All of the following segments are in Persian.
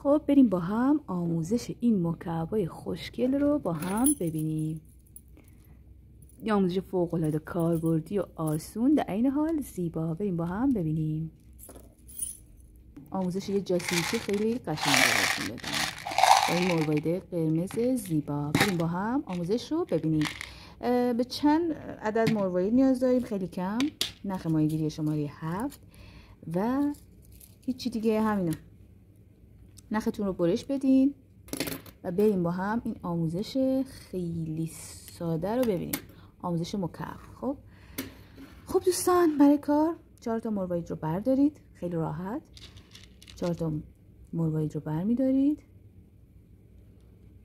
خب بریم با هم آموزش این مکعبای خوشگل رو با هم ببینیم. یه آموزش فوق‌العاده کاربردی و آسون در عین حال زیبا. بریم با هم ببینیم. آموزش یه جاسوسی خیلی قشنگ براتون دادم با این مروارید قرمز زیبا. بریم با هم آموزش رو ببینیم. به چند عدد مروارید نیاز داریم؟ خیلی کم. نخ ماهیگیری شماره 7 و هیچی دیگه، همینو. نختون رو برش بدین و بریم با هم این آموزش خیلی ساده رو ببینیم. آموزش مکعب. خب دوستان، برای کار 4 تا مروارید رو بردارید. خیلی راحت 4 تا مروارید رو برمیدارید،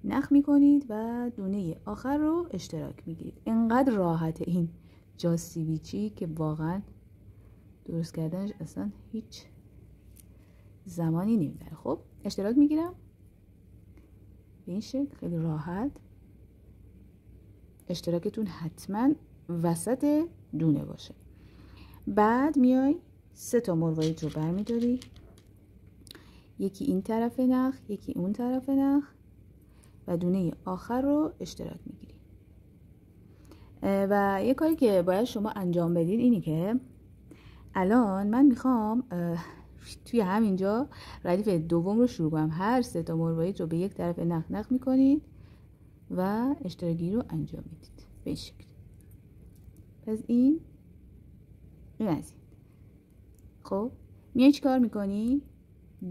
نخ میکنید و دونه آخر رو اشتراک میگیرید. اینقدر راحته این جاسویچی که واقعا درست کردنش اصلا هیچ زمانی نمیبره. خب اشتراک میگیرم به این شکل، خیلی راحت. اشتراکتون حتما وسط دونه باشه. بعد میای 3 تا مروارید رو برمیداری، یکی این طرف نخ، یکی اون طرف نخ و دونه آخر رو اشتراک میگیری. و یه کاری که باید شما انجام بدین اینی که الان من میخوام توی همینجا ردیف دوم رو شروع کنم. هر 3 تا مروارید رو به یک طرف نخ میکنید و اشتراکی رو انجام میدید به این شکل. پس این از این. خب میای چی کار میکنی؟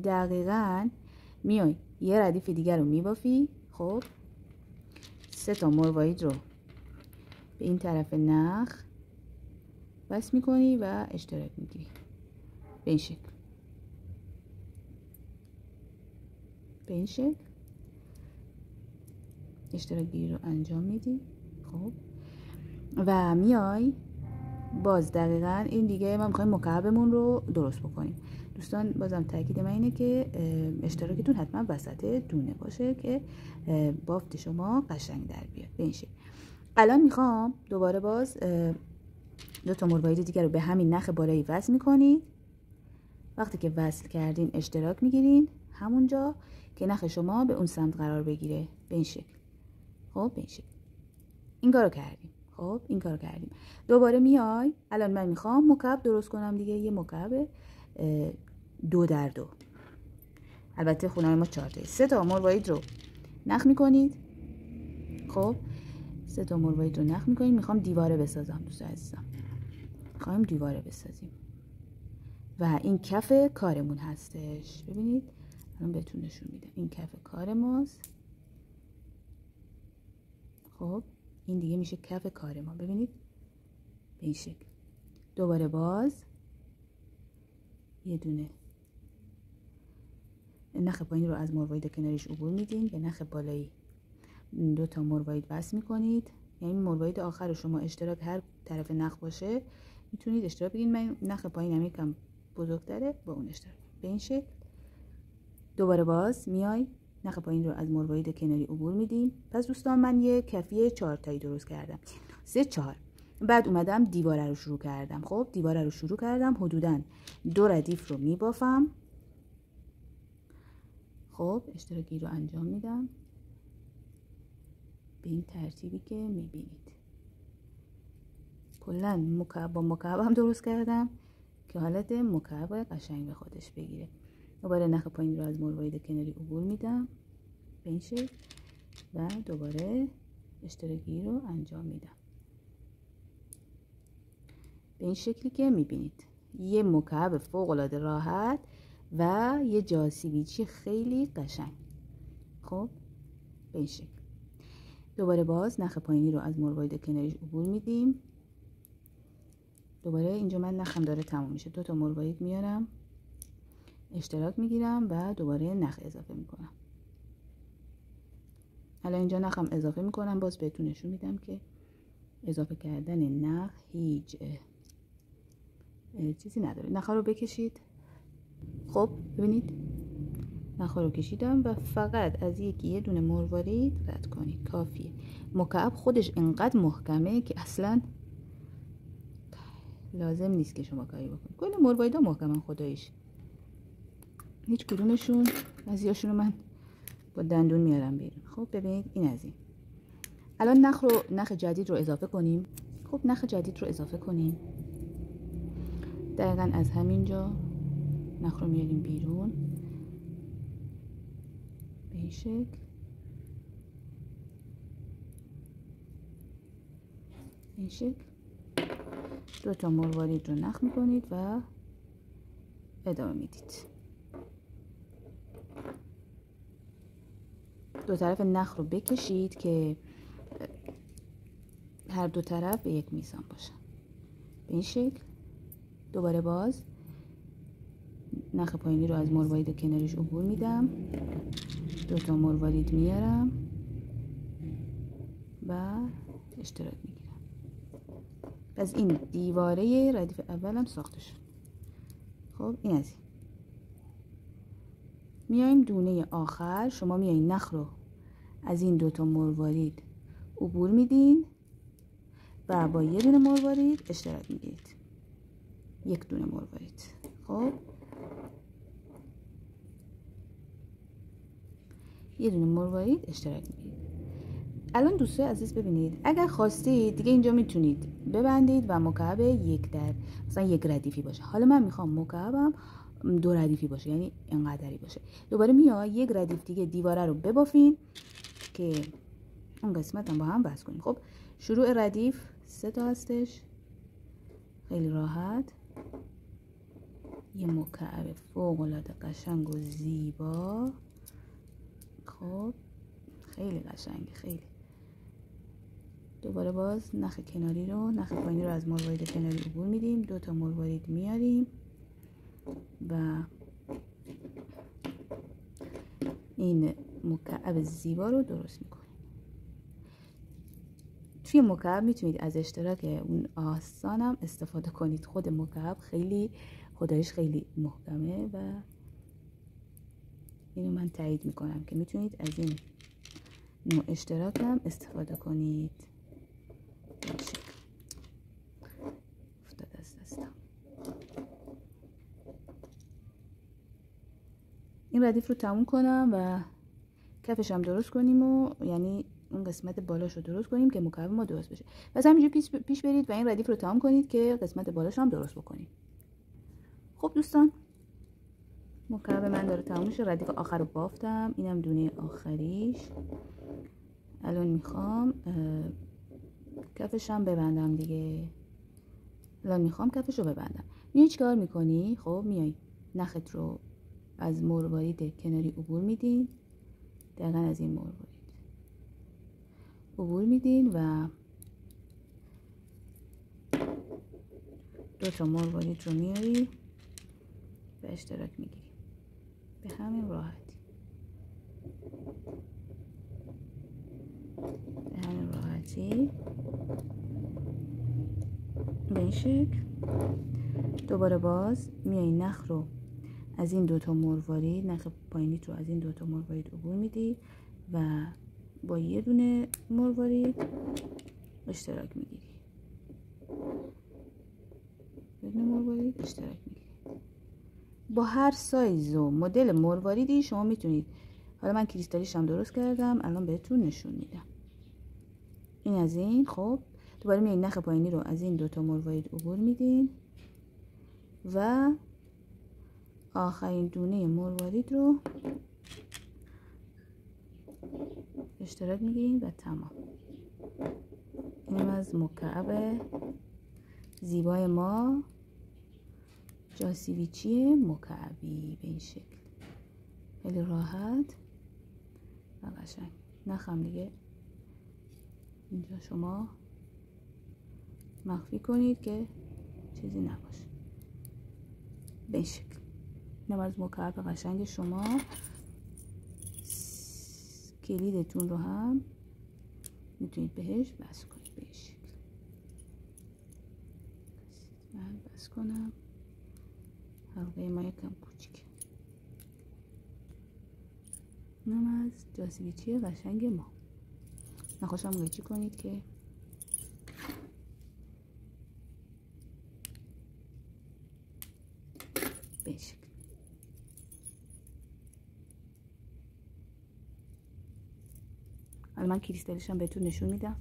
دقیقاً میای یه ردیف دیگر رو میبافی. خب 3 تا مروارید رو به این طرف نخ بس میکنی و اشتراک میگیری به این شکل. به این شکل اشتراک گیری رو انجام میدی. خب و میای باز دقیقاً این دیگه ما میخوایم مکعبمون رو درست بکنیم. دوستان بازم تاکید من اینه که اشتراکتون حتما وسط دونه باشه که بافت شما قشنگ در بیاد به این شکل. الان میخوام دوباره باز 2 تا مروارید دیگر رو به همین نخ بالایی وصل میکنید. وقتی که وصل کردین اشتراک میگیرین همونجا که نخ شما به اون سمت قرار بگیره به این شکل. خب به این شکل این کارو کردیم. خب این کارو کردیم. دوباره میای الان من میخوام مکعب درست کنم دیگه. یه مکعب 2 در 2. البته خونه ما 4 تایی. 3 تا مروارید رو نخ میکنید. خب 3 تا مروارید رو نخ میکنید. میخوام دیواره بسازم دوست عزیزم. میخوایم دیواره بسازیم و این کف کارمون هستش. ببینید الان بهتون نشون میدم. این کف کار ماست. خب این دیگه میشه کف کار ما. ببینید به این شکل. دوباره باز یه دونه نخ پایین رو از مروارید کنارش عبور میدین، به نخ بالایی 2 تا مروارید وصل میکنید. یعنی مروارید آخر رو شما اشتراک هر طرف نخ باشه میتونید اشتراک بگین. من نخ پایینم یکم بزرگتره با اون اشتراک به این شکل. دوباره باز میای نخ پایین رو از مروارید کناری عبور میدیم. پس دوستان من یه کفی 4 تایی درست کردم. 3 4. بعد اومدم دیواره رو شروع کردم. خب دیواره رو شروع کردم. حدوداً 2 ردیف رو میبافم. خب اشتراکی رو انجام میدم به این ترتیبی که میبینید. کلا مکعب با مکعب هم درست کردم که حالت مکعب قشنگ به خودش بگیره. دوباره نخ پایین رو از مروارید کناری عبور میدم به این شکل و دوباره اشتراکی رو انجام میدم به این شکلی که میبینید. یه مکعب فوق العاده راحت و یه جاسویچی خیلی قشنگ. خب به این شکل. دوباره باز نخ پایینی رو از مروارید کناریش عبور میدیم. دوباره اینجا من نخم داره تموم میشه. 2 تا مروارید میارم اشتراک میگیرم و دوباره نخ اضافه میکنم. حالا اینجا نخم اضافه میکنم. باز بهتون نشون میدم که اضافه کردن نخ هیچ چیزی نداره. نخا رو بکشید. خب ببینید نخا رو کشیدم و فقط از یه دونه مروارید رد کنید کافیه. مکعب خودش انقدر محکمه که اصلا لازم نیست که شما کاری بکنید. کل مرواریدها محکمن خداییش. هیچ کدومشون بعضیاشون رو من با دندون میارم بیرون. خب ببینید این از این. الان نخ جدید رو اضافه کنیم. خب نخ جدید رو اضافه کنیم. دقیقاً از همینجا نخ رو میاریم بیرون به این شکل. این شکل 2 تا مروارید رو نخ میکنید و ادامه میدید. 2 طرف نخ رو بکشید که هر 2 طرف به یک میزان باشن. به این شکل. دوباره باز نخ پایینی رو از مروارید کناریش عبور میدم. 2 تا مروارید میارم و اشتراک میگیرم. پس این دیواره ردیف اولم ساخته شد. خب این از این. میایم دونه آخر، شما میایین نخ رو از این 2 تا مروارید عبور میدین و با یه دونه مروارید اشتراک میگیرید. 1 دونه مروارید. خب یه دونه مروارید اشتراک میگیرید. الان دوستای عزیز ببینید، اگر خواستید دیگه اینجا میتونید ببندید و مکعب مثلا یک ردیفی باشه. حالا من میخوام مکعبم 2 ردیفی باشه، یعنی اینقدری باشه. دوباره میاد 1 ردیف دیگه دیواره رو ببافین که اون قسمت هم با هم بس کنیم. خب شروع ردیف 3 تا هستش، خیلی راحت. یه مکعب فوق العاده قشنگ و زیبا. خب خیلی قشنگه، خیلی. دوباره باز نخ کناری رو، نخ پایینی رو از مروارید کناری عبور میدیم، 2 تا مروارید میاریم و این مکعب زیبا رو درست میکنیم. توی مکعب میتونید از اشتراک اون آستانم استفاده کنید. خود مکعب خیلی خدایش خیلی محکمه و اینو من تایید میکنم که میتونید از این نوع اشتراک هم استفاده کنید. این شکل افتاد از دستم. این ردیف رو تموم کنم و کفش هم درست کنیم و یعنی اون قسمت بالاش رو درست کنیم که مکعب ما درست بشه. پس همینجوری پیش برید و این ردیف رو تموم کنید که قسمت بالاش هم درست بکنیم. خب دوستان، مکعب من داره تموم میشه. ردیف آخر رو بافتم، اینم دونه آخریش. الان میخوام کفشم ببندم دیگه. الان میخوام کفش رو ببندم. میای چیکار میکنی؟ خب میای نخت رو از مروارید کناری عبور میدین، دقیقا از این مروارید عبور میدین و 2 تا مروارید رو میاری به اشتراک میگیری. به همین راحتی، به همین راحتی به این شکل. دوباره باز میای نخ رو از این 2 تا مروارید، نخ پایینیت رو از این 2 تا مروارید عبور میدی و با یه دونه مروارید اشتراک میگیری. یه دونه مروارید اشتراک میگیری. با هر سایز و مدل مرواریدی شما میتونید. حالا من کریستالیش هم درست کردم، الان بهتون نشون میدم. این از این. خب دوباره میایین نخ پایینی رو از این 2 تا مروارید عبور میدین و آخرین دونه مروارید رو اشتراک میگیریم و تمام. اینم از مکعب زیبای ما، جاسیویچی مکعبی به این شکل. خیلی راحت و قشنگ. نخم دیگه اینجا شما مخفی کنید که چیزی نباشه. به این شکل. اینم از مکعب قشنگ شما. کلیدتون رو هم میتونید بهش بس کنید به این شکل. من بس کنم. حلقه ما یکم کوچیک. اینم از جاسیویچی قشنگ ما. نخواستم قیچی کنید که به این شکل. حالا من کریستالیش هم بهتون نشون میدم.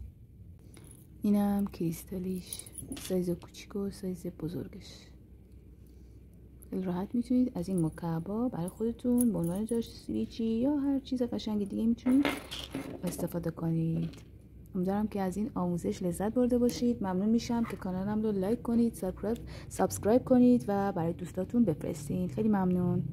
اینم کریستالیش، سایز کوچیک و سایز بزرگش. خیلی راحت میتونید از این مکعب‌ها برای خودتون به عنوان جاش سویچی یا هر چیز قشنگ دیگه میتونید استفاده کنید. امیدوارم که از این آموزش لذت برده باشید. ممنون میشم که کانالم رو لایک کنید، سابسکرایب کنید و برای دوستاتون بفرستین. خیلی ممنون.